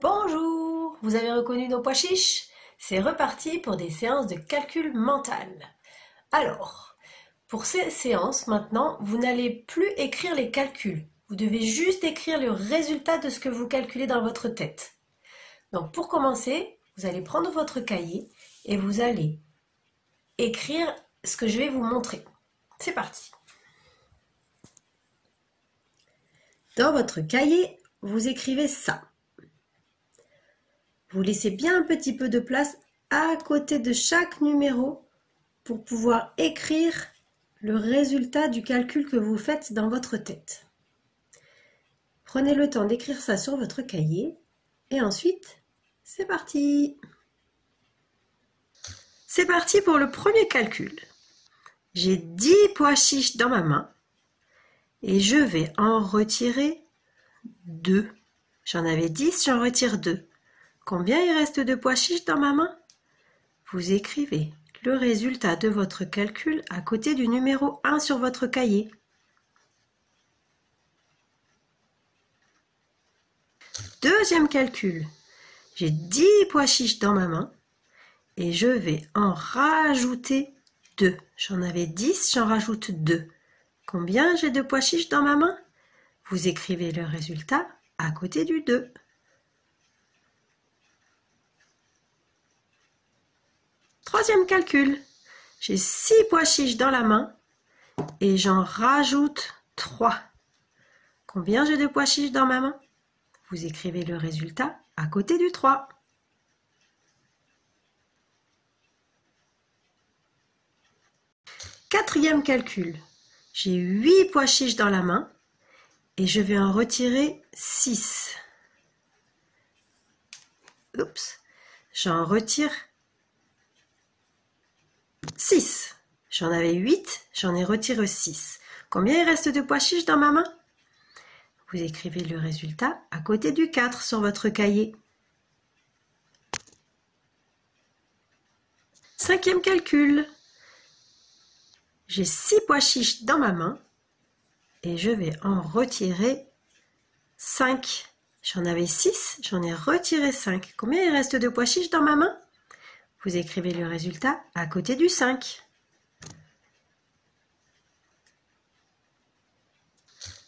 Bonjour, vous avez reconnu nos pois chiches? C'est reparti pour des séances de calcul mental. Alors, pour ces séances maintenant, vous n'allez plus écrire les calculs. Vous devez juste écrire le résultat de ce que vous calculez dans votre tête. Donc pour commencer, vous allez prendre votre cahier et vous allez écrire ce que je vais vous montrer. C'est parti. Dans votre cahier, vous écrivez ça. Vous laissez bien un petit peu de place à côté de chaque numéro pour pouvoir écrire le résultat du calcul que vous faites dans votre tête. Prenez le temps d'écrire ça sur votre cahier et ensuite, c'est parti! C'est parti pour le premier calcul. J'ai 10 pois chiches dans ma main et je vais en retirer 2. J'en avais 10, j'en retire 2. Combien il reste de pois chiches dans ma main? Vous écrivez le résultat de votre calcul à côté du numéro 1 sur votre cahier. Deuxième calcul. J'ai 10 pois chiches dans ma main et je vais en rajouter 2. J'en avais 10, j'en rajoute 2. Combien j'ai de pois chiches dans ma main? Vous écrivez le résultat à côté du 2. Troisième calcul. J'ai 6 pois chiches dans la main et j'en rajoute 3. Combien j'ai de pois chiches dans ma main? Vous écrivez le résultat à côté du 3. Quatrième calcul. J'ai 8 pois chiches dans la main et je vais en retirer 6. Oups. J'en retire 6. J'en avais 8, j'en ai retiré 6. Combien il reste de pois chiches dans ma main? Vous écrivez le résultat à côté du 4 sur votre cahier. Cinquième calcul. J'ai 6 pois chiches dans ma main et je vais en retirer 5. J'en avais 6, j'en ai retiré 5. Combien il reste de pois chiches dans ma main? Vous écrivez le résultat à côté du 5.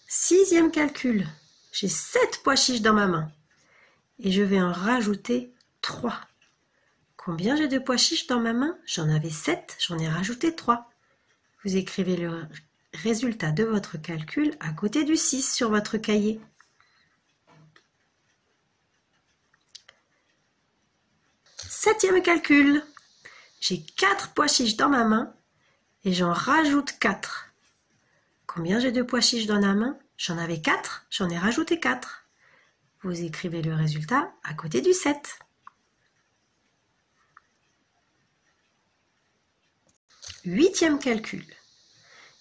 Sixième calcul. J'ai 7 pois chiches dans ma main et je vais en rajouter 3. Combien j'ai de pois chiches dans ma main? J'en avais 7, j'en ai rajouté 3. Vous écrivez le résultat de votre calcul à côté du 6 sur votre cahier. Septième calcul. J'ai 4 pois chiches dans ma main et j'en rajoute 4. Combien j'ai de pois chiches dans la main? J'en avais 4, j'en ai rajouté 4. Vous écrivez le résultat à côté du 7. Huitième calcul.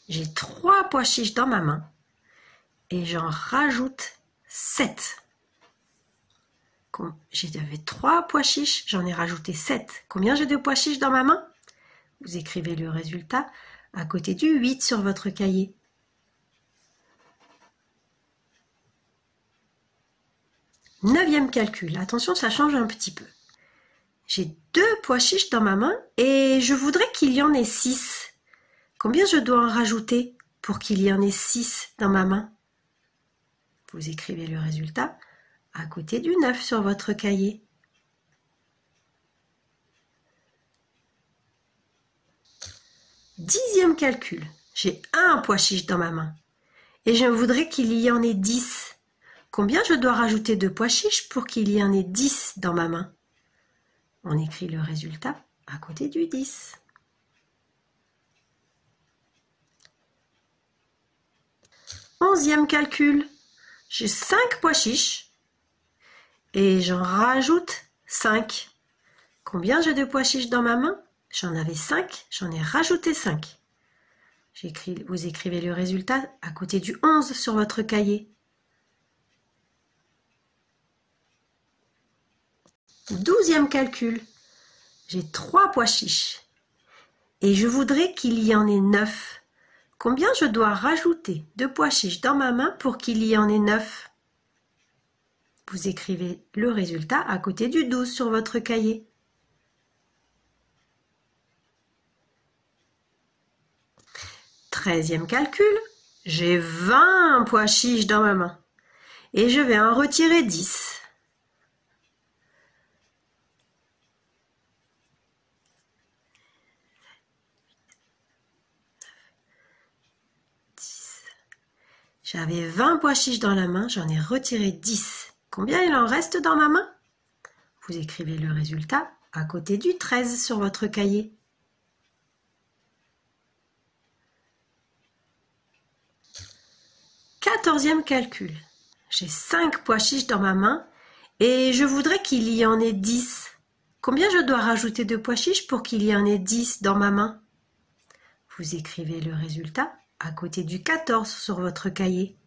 J'ai 3 pois chiches dans ma main et j'en rajoute 7. J'avais 3 pois chiches, j'en ai rajouté 7. Combien j'ai de pois chiches dans ma main? Vous écrivez le résultat à côté du 8 sur votre cahier. Neuvième calcul. Attention, ça change un petit peu. J'ai 2 pois chiches dans ma main et je voudrais qu'il y en ait 6. Combien je dois en rajouter pour qu'il y en ait 6 dans ma main? Vous écrivez le résultat à côté du 9 sur votre cahier. Dixième calcul. J'ai 1 pois chiche dans ma main et je voudrais qu'il y en ait 10. Combien je dois rajouter de pois chiches pour qu'il y en ait 10 dans ma main? On écrit le résultat à côté du 10. Onzième calcul. J'ai 5 pois chiches et j'en rajoute 5. Combien j'ai de pois chiches dans ma main? J'en avais 5, j'en ai rajouté 5. Vous écrivez le résultat à côté du 11 sur votre cahier. Douzième calcul. J'ai 3 pois chiches et je voudrais qu'il y en ait 9. Combien je dois rajouter de pois chiches dans ma main pour qu'il y en ait 9? Vous écrivez le résultat à côté du 12 sur votre cahier. Treizième calcul, j'ai 20 pois chiches dans ma main et je vais en retirer 10. J'avais 20 pois chiches dans la main, j'en ai retiré 10. Combien il en reste dans ma main? Vous écrivez le résultat à côté du 13 sur votre cahier. Quatorzième calcul. J'ai 5 pois chiches dans ma main et je voudrais qu'il y en ait 10. Combien je dois rajouter de pois chiches pour qu'il y en ait 10 dans ma main? Vous écrivez le résultat à côté du 14 sur votre cahier.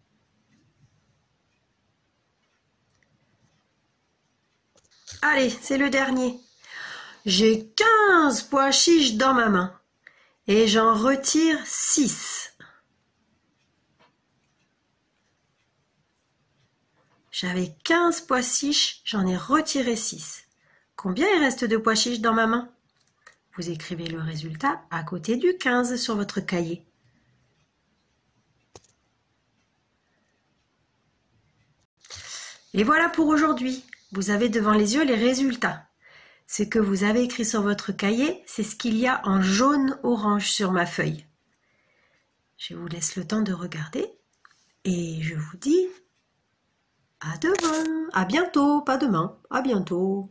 Allez, c'est le dernier. J'ai 15 pois chiches dans ma main et j'en retire 6. J'avais 15 pois chiches, j'en ai retiré 6. Combien il reste de pois chiches dans ma main? Vous écrivez le résultat à côté du 15 sur votre cahier. Et voilà pour aujourd'hui. Vous avez devant les yeux les résultats. Ce que vous avez écrit sur votre cahier, c'est ce qu'il y a en jaune-orange sur ma feuille. Je vous laisse le temps de regarder et je vous dis à demain, à bientôt, pas demain, à bientôt.